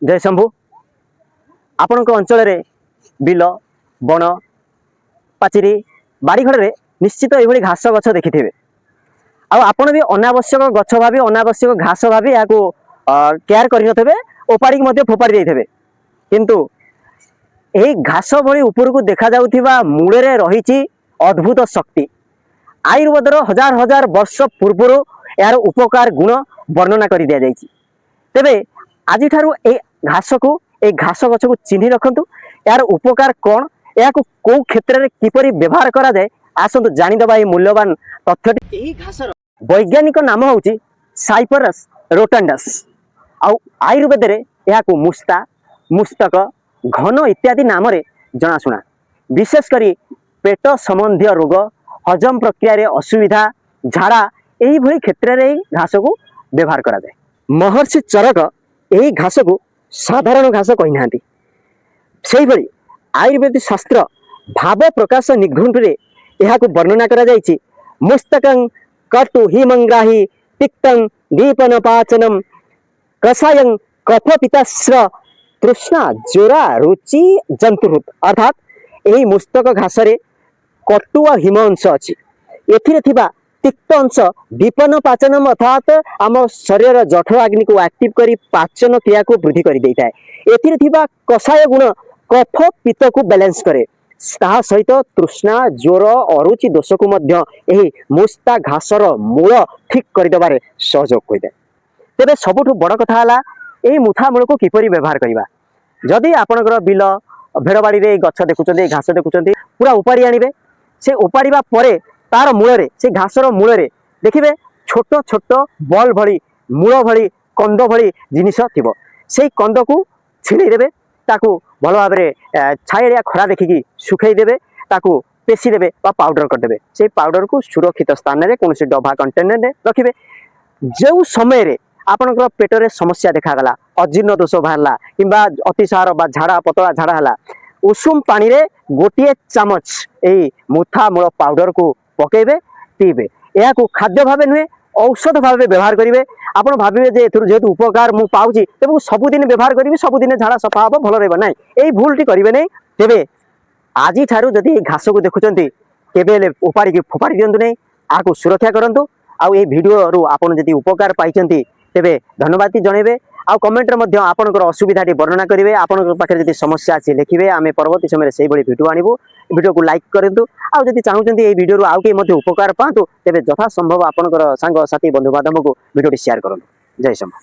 जय शंभु। आपण अंचल बिल बण पाचिरी बाड़ीघर निश्चित ये घास गछ देखि आपण भी अनावश्यक गछ भावी अनावश्यक घास भावी या केयर करनथे ओपाड़ी फोपाड़ी देते किंतु यही घास भली ऊपर को देखा जाउथिबा मूले रही अद्भुत शक्ति। आयुर्वेदर हजार हजार वर्ष पूर्वर यार उपकार गुण वर्णना कर दि जाइए। तेबे आज घास को ए घास गछ को चिन्ह रखु यार उपकार कौन या कौ क्षेत्र में किपरि व्यवहार करा जाए आसतु जानीदबा ये मूल्यवान तथ्य। घासर वैज्ञानिक नाम हूँ साइपरस रोटांडस आयुर्वेद या मुस्ता मुस्तक घन इत्यादि नाम जनाशुना। विशेषकर पेट संबंधी रोग हजम प्रक्रिया असुविधा झाड़ा यही क्षेत्र में घास को व्यवहार करा जाए। महर्षि चरक यही घास को साधारण घास कही ना से भली आयुर्वेदिक शास्त्र भाव प्रकाश निघुंटुरे यह वर्णना करा जाइछि। मुस्तकं कटु हिमंग्राही तिक्तं दीपन पाचनम कषायं कफ पिताश्र तृष्णा जोरा रुचि जंतुहृत। अर्थात यही मुस्तक घास कटु और हिम अंश अच्छी एथिरे तिक्त अंश दीपन पाचनम अर्थात आम शरीर जठर अग्नि को एक्टिव करी पाचन क्रिया को वृद्धि कर देता है। एथिरे कषाय गुण कफ पित्त को बैलेंस करे सहित तृष्णा ज्वर अरुचि दोष को यही मुस्ता घासर मूल ठीक करदेबार सहयोग होता है। तेरे सबुठ बड़ कथा यही मुथा मूल को किपरि व्यवहार करवा। जदि आपणकर बिल भेड़बाड़ी में गछ देखुं घास देखुं पूरा उपाड़ी आणवे से उपाड़ा पर तार मूल से घासर मूल देखिए छोट छोट बल भली मूल भली कंद भली जिनिस थी से कंद को छिड़ेदेवे ताकू भल भाव छाया खरा देखिकी सुखईदेवे ताकू पेशीदेवे पाउडर करदे से पाउडर को सुरक्षित स्थान में कौन डबा कंटेनर रखिए। जो समय आपणकर पेटर समस्या देखागला अजीर्ण दोष बाहरला किंबा अतिसार बा झाड़ा पतला झाड़ा है उषुम पानी रे गोटे चामच यही मुथा मूल पाउडर को पकेबे पीबे या खाद्य भाव नुहे औषध भाव व्यवहार करेंगे। आपड़ भावे जेहेतु उपकार मुझे पाऊँगी तेज सबुदिन व्यवहार करी सबुदिन झाड़ा सफा हम भल रहा ना यही भूलटी करेंगे नहीं। तेरे आज जदि घास को देखुं केवे उपाड़ी फोपाड़ी दिंतु नहीं आपको सुरक्षा करूँ। आउ ये वीडियो रु आपन जदि उपकार पाई तेबे धन्यवाद जनइबे आ कमेंट रे आपनकर असुविधा वर्णना करेंगे। आपन पाखे जदि समस्या अच्छी लिखिए आम परवर्ती समय से वीडियो आणबू। वीडियो को लाइक करूँ आउ जदि चाहूँगी ये वीडियो आउ कहीं उपकार पातु तेबे यथा संभव आपनकर सांग साथी बंधु बांधव को वीडियो शेयर करूँ। जय शंभु।